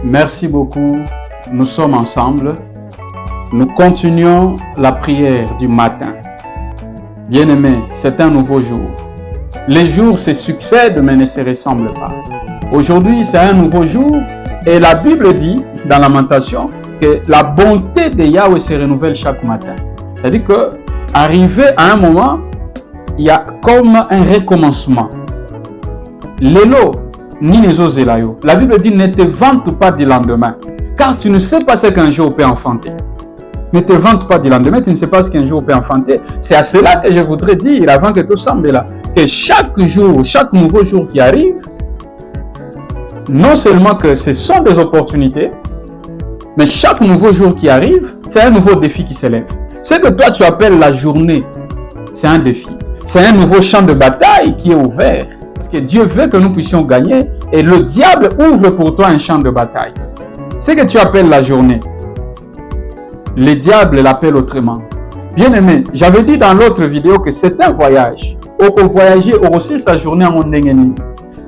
Merci beaucoup. Nous sommes ensemble. Nous continuons la prière du matin. Bien-aimés, c'est un nouveau jour. Les jours se succèdent mais ne se ressemblent pas. Aujourd'hui, c'est un nouveau jour et la Bible dit dans Lamentation que la bonté de Yahweh se renouvelle chaque matin. C'est-à-dire que arrivé à un moment, il y a comme un recommencement. L'élo, ni les ozelayo. La Bible dit ne te vante pas du lendemain, car tu ne sais pas ce qu'un jour peut enfanter. Ne te vante pas du lendemain, tu ne sais pas ce qu'un jour peut enfanter. C'est à cela que je voudrais dire, avant que tout semble là, que chaque jour, chaque nouveau jour qui arrive, non seulement que ce sont des opportunités, mais chaque nouveau jour qui arrive, c'est un nouveau défi qui s'élève. Ce que toi tu appelles la journée, c'est un défi. C'est un nouveau champ de bataille qui est ouvert. Parce que Dieu veut que nous puissions gagner et le diable ouvre pour toi un champ de bataille. Ce que tu appelles la journée, le diable l'appelle autrement. Bien-aimé, j'avais dit dans l'autre vidéo que c'est un voyage. Au voyager aussi sa journée en ondengeni.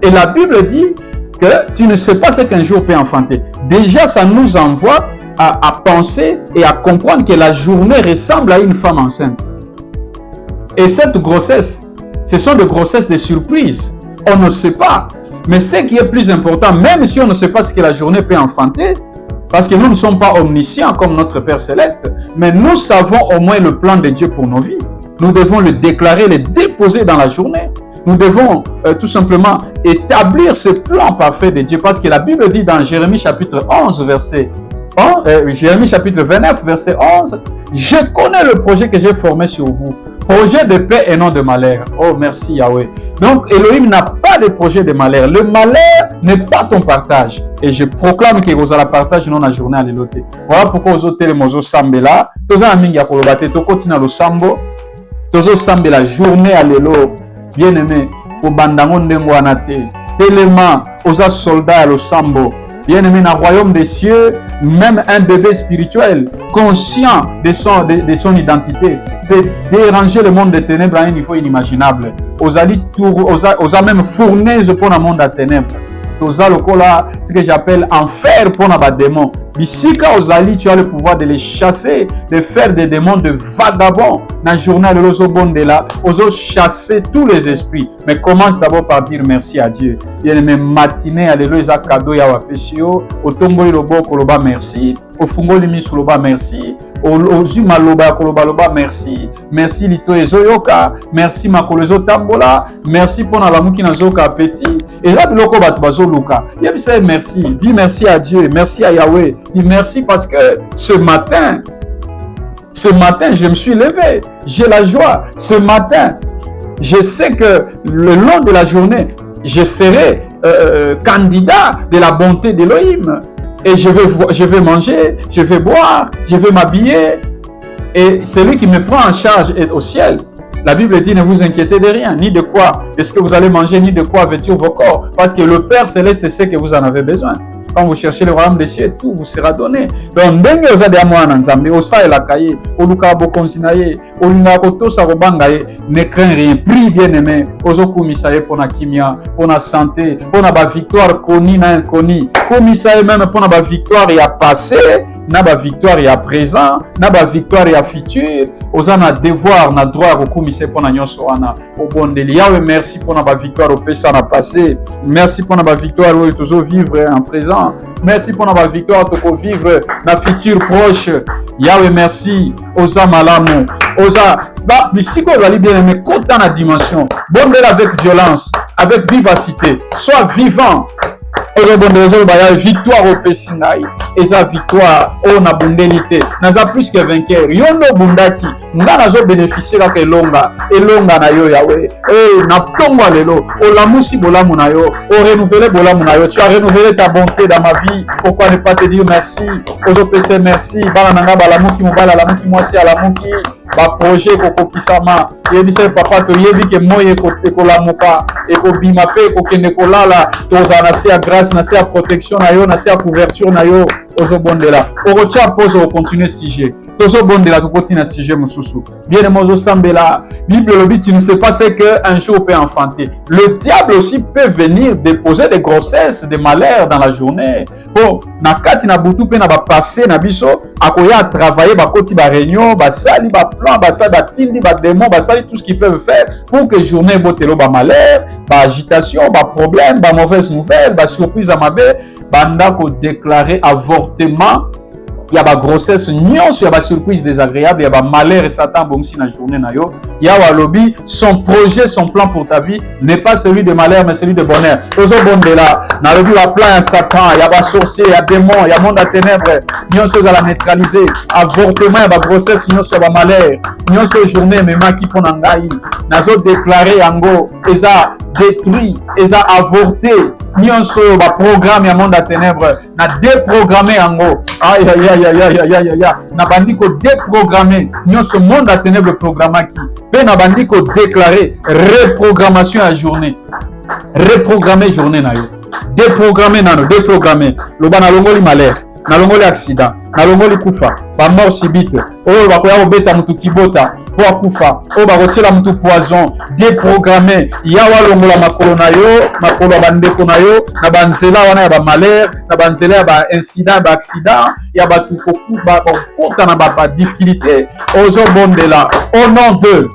Et la Bible dit que tu ne sais pas ce qu'un jour peut enfanter. Déjà, ça nous envoie à penser et à comprendre que la journée ressemble à une femme enceinte. Et cette grossesse, ce sont des grossesses de surprise. On ne sait pas. Mais ce qui est plus important, même si on ne sait pas ce que la journée peut enfanter, parce que nous ne sommes pas omniscients comme notre Père Céleste, mais nous savons au moins le plan de Dieu pour nos vies. Nous devons le déclarer, le déposer dans la journée. Nous devons tout simplement établir ce plan parfait de Dieu, parce que la Bible dit dans Jérémie chapitre 11, Jérémie chapitre 29, verset 11, « Je connais le projet que j'ai formé sur vous, projet de paix et non de malheur. » Oh, merci Yahweh. Donc, Elohim n'a pas de projet de malheur. Le malheur n'est pas ton partage. Et je proclame que vous allez partager dans la journée à l'élote. Voilà pourquoi vous avez les sambe là. Tous les amis qui ont été continuent le sambo. Tous les sambe la journée à l'élo. Bien aimé, au bandangon de Mouanate. Tellement aux soldats à le sambo. Bien aimé, dans le royaume des cieux, même un bébé spirituel, conscient de son identité, peut déranger le monde des ténèbres à un niveau inimaginable. Aux même fournaise pour le monde des ténèbres. Ce que j'appelle enfer pour les démons. Bisika Ozali, tu as le pouvoir de les chasser, de faire des démons de vagabonds. Dans le journal de l'Ozobondela, Ozo chasser tous les esprits. Mais commence d'abord par dire merci à Dieu. Il y a mes matinées, alléluia, cadeau ya wapesio, au tomboli lobo koloba merci, au fungoli misoloba merci, au zuma loba koloba merci, merci lito ezoyoka, merci makolozo tambola, merci pour la mouki nazoka petit. Et là biloko bat bazo luka. Il y a merci, dis merci à Dieu, merci à Yahweh. Dis merci parce que ce matin, je me suis levé. J'ai la joie. Ce matin, je sais que le long de la journée, je serai candidat de la bonté d'Elohim. Et je vais manger, je vais boire, je vais m'habiller. Et celui qui me prend en charge est au ciel. La Bible dit, ne vous inquiétez de rien, ni de quoi est-ce que vous allez manger, ni de quoi vêtir vos corps. Parce que le Père Céleste sait que vous en avez besoin. Quand vous cherchez le royaume des cieux, tout vous sera donné. Donc, ndenge ozade amwana nzambe, osa elakaye, oluka bokonsinaye, olunga kotosa robangaye, ne crains rien. Prie bien aimé, ozokumisaye pour la kimia, pour la santé, pour la victoire koni na koni. Komisaye même pour la victoire et à passé, na ba victoire et à présent, na ba victoire et à futur. Ozana devoir na droit okumise pour na nyonso wana. Obondeli Yahweh, merci pour la victoire au pesa na passé. Merci pour la victoire où toujours vivre en présent. Merci pour la victoire pour vivre la future proche. Yahweh, merci. Osa malamu. Osa. Bah, mais si vous allez bien aimer, compte dans la dimension. Bondel avec violence, avec vivacité. Sois vivant. Victoire au Pessinai. Et sa victoire, on a bondélité. Naza plus que vainqueur. Yondo bundaki. Nga nazo bénéficier la kelonga. Elonga na yo Yahweh. Na tonga lelo. O la musi bolamu na yo. O renouveler bolamu na yo. Tu as renouvelé ta bonté dans ma vie. Pourquoi ne pas te dire merci? Ozo pese merci. Bala nanga balamuki mobala la muki mwasi ala muki. Ba projet koko kisama. Yebise papa to yebi ke moye ko la muka. Et ko bima pe ko kende ko lala. Toza na se grâce na se protection na yo na se couverture na yo. Ozo bondela. Orotia pose au continuer sujet. Tozo bondela tokoti na sujet mususu. Bien mozo sambela. Bible le dit, tu ne sais pas ce qu'un jour peut enfanter. Le diable aussi peut venir déposer des grossesses, des malheurs dans la journée. Bon, na kati na butu pe na ba passé na biso, akoya travailler ba koti ba réunion, ba sali ba plan, ba sali ba tindi ba démon, ba sali tout ce qu'ils peuvent faire pour que journée botelo ba malheur, ba agitation, ba problème, ba mauvaise nouvelle, ba surprise à mabe, banda ko déclarer avortement. Il y a ba grossesse nyonso, il y a ba surprise désagréable, il y a ba malheur et Satan bomsi na journée na yo. Il y a lobby, son projet, son plan pour ta vie n'est pas celui de malheur mais celui de bonheur. Tozo bondela, na lobby la plan à Satan, il y a ba sorcier, il y a démon, il y a monde à ténèbres, nyonso za la neutraliser, avortement, il y a ba grossesse nyonso, il y a ba malheur, nyonso journée mema ki pona ngai, nazo déclarer yango, eza détruit, eza avorté, nyonso ba programme ya monde à ténèbres, na déprogrammer yango. Aïe aïe aïe aïe aïe aïe aïe, na bandi ko déprogrammer, nyonso monde à ténèbres programmaki. Pe na bandi ko déclarer reprogrammation à journée. Reprogrammer journée na yo. Déprogrammer nano, déprogrammer. Loba na longoli malheur, na longoli accident, na longoli kufa, ba mort subite. Oyo bakoya kobeta mutu kibota po akufa, oyo bakotiela mutu poison, déprogrammer. Yawa longola makolo na yo, makolo ya bandeko na yo, na banzela wana ya ba malheur, na banzela ya ba incident, ba accident, ya batu kokota na ba difficulté, ozo bondela au nom de.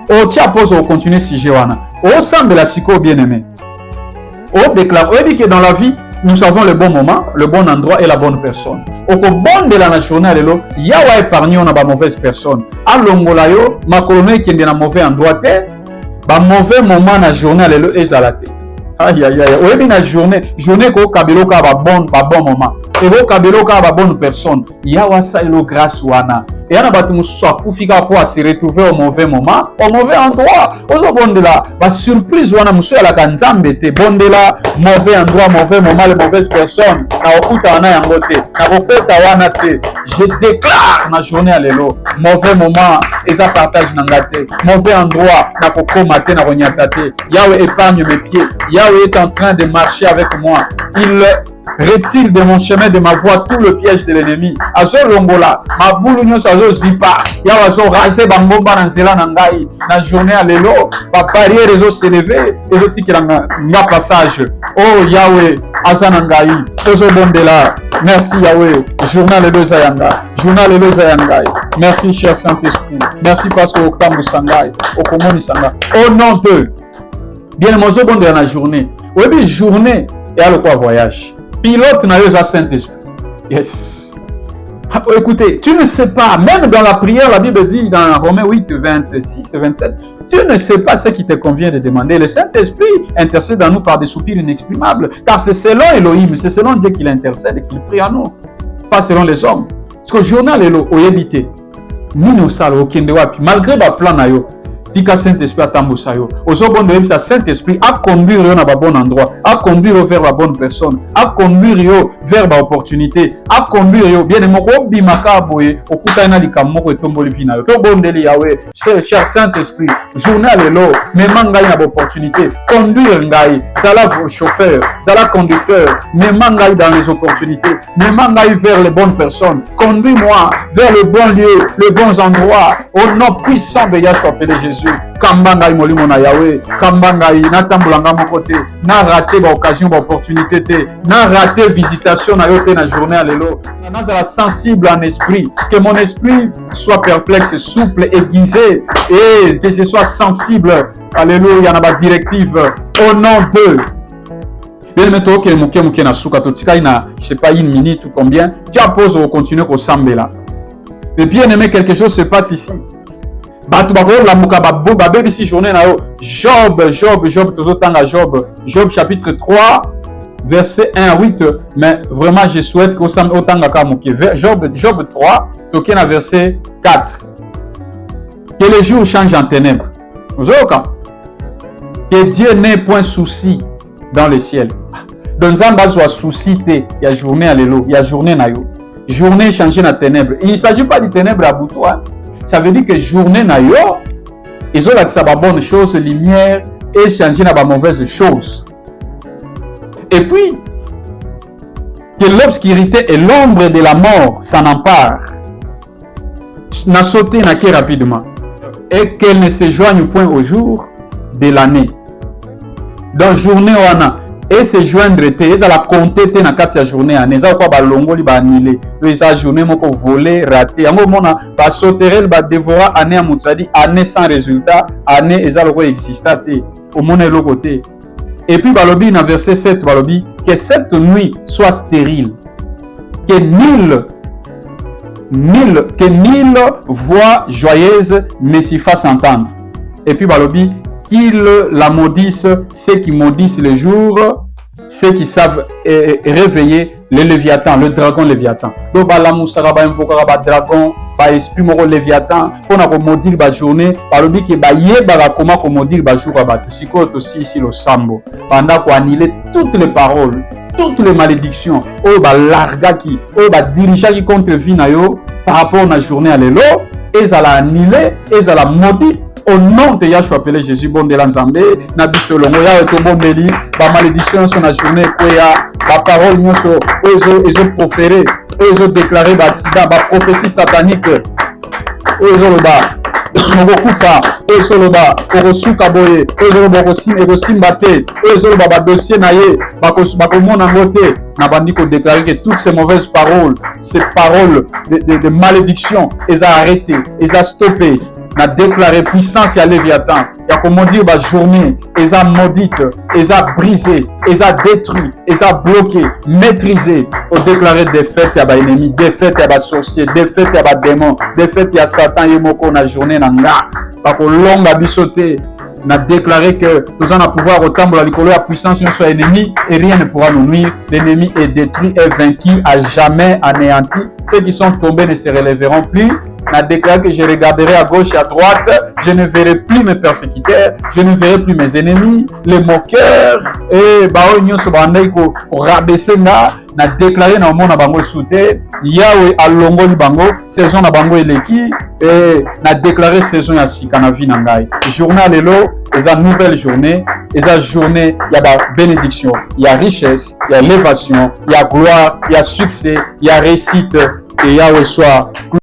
O tia pose au continuer sujet wana. Au semble la siko bien-aimé. Au déclare, on dit que dans la vie, nous savons le bon moment, le bon endroit et la bonne personne. Au bon de la nationale, lelo, yawa épargné on a ba mauvaise personne. A longola yo, ma colonne qui est dans mauvais endroit, ba mauvais moment na journée lelo ezalate. Aïe aïe aïe. Oyebi na journée ko kabelo ka ba bon moment. Et ko kabelo ka ba bonne personne. Yawa sa elo grâce wana. Et yana batu mususu akufika po se retrouver au mauvais moment, au mauvais endroit. Ozo bondela ba surprise wana mususu ya la kanzambe te bondela mauvais endroit, mauvais moment, les mauvaises personnes. Na okuta wana yango te. Na kopeta wana te. Je déclare na journée à lelo, mauvais moment eza partage na ngate. Mauvais endroit na kokoma te na konyata te. Yawe épargne mes pieds. Yahweh est en train de marcher avec moi. Il retire de mon chemin, de ma voie, tout le piège de l'ennemi. Azo longola, ma boule nyonso azo zipa. Yahweh azo raser bangomba na nzela na ngai. Na journée à lelo, ba barrière ezo s'élever, ezo tikela nga passage. Oh Yahweh, aza na ngai. Tozo bondela. Merci Yahweh. Journal lelo za yanga. Journal lelo za yanga. Merci cher Saint-Esprit. Merci parce que okambu sangai, okomoni sangai. Au nom de bien mozo bon de la journée. Oui, journée et à le quoi voyage. Pilote n'a eu Saint-Esprit. Yes. Écoutez, tu ne sais pas, même dans la prière, la Bible dit dans Romains 8, 26 et 27, tu ne sais pas ce qui te convient de demander. Le Saint-Esprit intercède en nous par des soupirs inexprimables, car c'est selon Elohim, c'est selon Dieu qu'il intercède et qu'il prie en nous, pas selon les hommes. Parce que le journal est là, au yébité. Nous nous salons au Kendewapi, malgré le plan na yo. Tika Saint-Esprit à Tambosayo. Au second de ça, Saint-Esprit a conduire yo na ba bon endroit, a conduire vers la bonne personne, a conduire yo vers ba opportunité, a conduire yo bien moko bimaka boye, okuta na likamoko etomboli vina yo. To bondeli yawe, cher Saint-Esprit, journal elo, mema ngai na ba opportunité, conduire ngai, sala chauffeur, sala conducteur, mema ngai dans les opportunités, mema ngai vers les bonnes personnes, conduis-moi vers le bon lieu, les bons endroits, au nom puissant de Yahshua appelé Jésus. Kambanga molimo na Yahweh, kambanga na tambulanga moko te, na raté ba occasion ba opportunité te, na raté visitation na yo te na journée à lelo. Na sera sensible en esprit, que mon esprit soit perplexe, souple, aiguisé et que je sois sensible. Alléluia na ba directive au nom de bien mettons que muke na suka to tika ina je sais pas une minute ou combien, tu apposes au continuer ko sambela. Mais bien aimé, quelque chose se passe ici. Batu bakoyo la muka ba bebisi journée na yo. Job tozotanga Job chapitre 3 verset 1 à 8, mais vraiment je souhaite que ça otanga ka muke. Job 3 tokena verset 4. Que les jours changent en ténèbres. Que Dieu n'ait point souci dans le ciel. Donc nzamba zo souci te ya journée à lelo, ya journée na yo. Journée changer na ténèbres. Il ne s'agit pas de ténèbres à boutoir. Ça veut dire que journée na yo, ils ont l'accès à la bonne chose, lumière, et changer na ba mauvaise chose. Et puis, que l'obscurité et l'ombre de la mort s'en emparent. n'a sauté n'a que rapidement et qu'elle ne se joigne point au jour de l'année. Dans journée on a et se joindre te ça la compter te na kati ya journée année ça quoi ba longoli ba annulé donc ça journée moko volé raté yango mona ba sauterelle ba dévorer année mutsadi année sans résultat année et ça le quoi exista te au monde le côté et puis balobi na verset 7 balobi que cette nuit soit stérile que mille voix joyeuses ne s'y fassent entendre. Et puis balobi qu'ils la maudissent, ceux qui maudissent le jour, ceux qui savent réveiller le Léviathan, le dragon Léviathan. Donc la moussara ba invoquera ba dragon, ba esprit moko Léviathan, pour na ko maudire ba journée, balobi que ba yeba comment ko maudire ba jour ba tout siko aussi ici le sambo. Pendant qu'on annuler toutes les paroles, toutes les malédictions, oh ba larga qui, oh ba dirigeant qui contre vie na yo par rapport à la journée à l'élo, et ça l'a annulé, et ça l'a maudit. Au nom de Yahshua appelé Jésus, bon de l'Anzambé, Nabi Solomon, ya etombo meli, ba malédiction sur la journée, quoi ya, ba parole nyonso, ils ont proféré, ils ont déclaré ba accident, ba prophétie satanique, ils ont le bas. Mokokufa ezoloba okosuka boye ekosimba te ezoloba badossier na ye bakomona ngo te na bandi kodéclarer que toutes ces mauvaises paroles, ces paroles de malédiction elles a arrêté, elles a stoppé. Na déclaré puissance ya Léviathan ya comment dire ba journée elles a maudite, elles a brisé, elles a détruit, elles a bloqué, maîtrisé au déclarer défaite ya ba ennemi, défaite ya ba sorcier, défaite ya ba démon, défaite ya Satan yemoko na journée na nga ba ko longa bisoté. Na déclaré que nous allons pouvoir retomber à l'école la puissance de notre ennemi et rien ne pourra nous nuire. L'ennemi est détruit et vaincu, à jamais anéanti. Ceux qui sont tombés ne se relèveront plus. Na déclaré que je regarderai à gauche et à droite, je ne verrai plus mes persécuteurs, je ne verrai plus mes ennemis, les moqueurs et bao nyonso bandai ko rabaisser na déclaré na mona bango souté Yahweh alongoli bango saison na bango eleki et na déclaré saison ya sika na vie na ngai journée lelo eza nouvelle journée eza journée ya ba bénédiction ya richesse ya élévation ya gloire ya succès ya réussite et Yahweh soit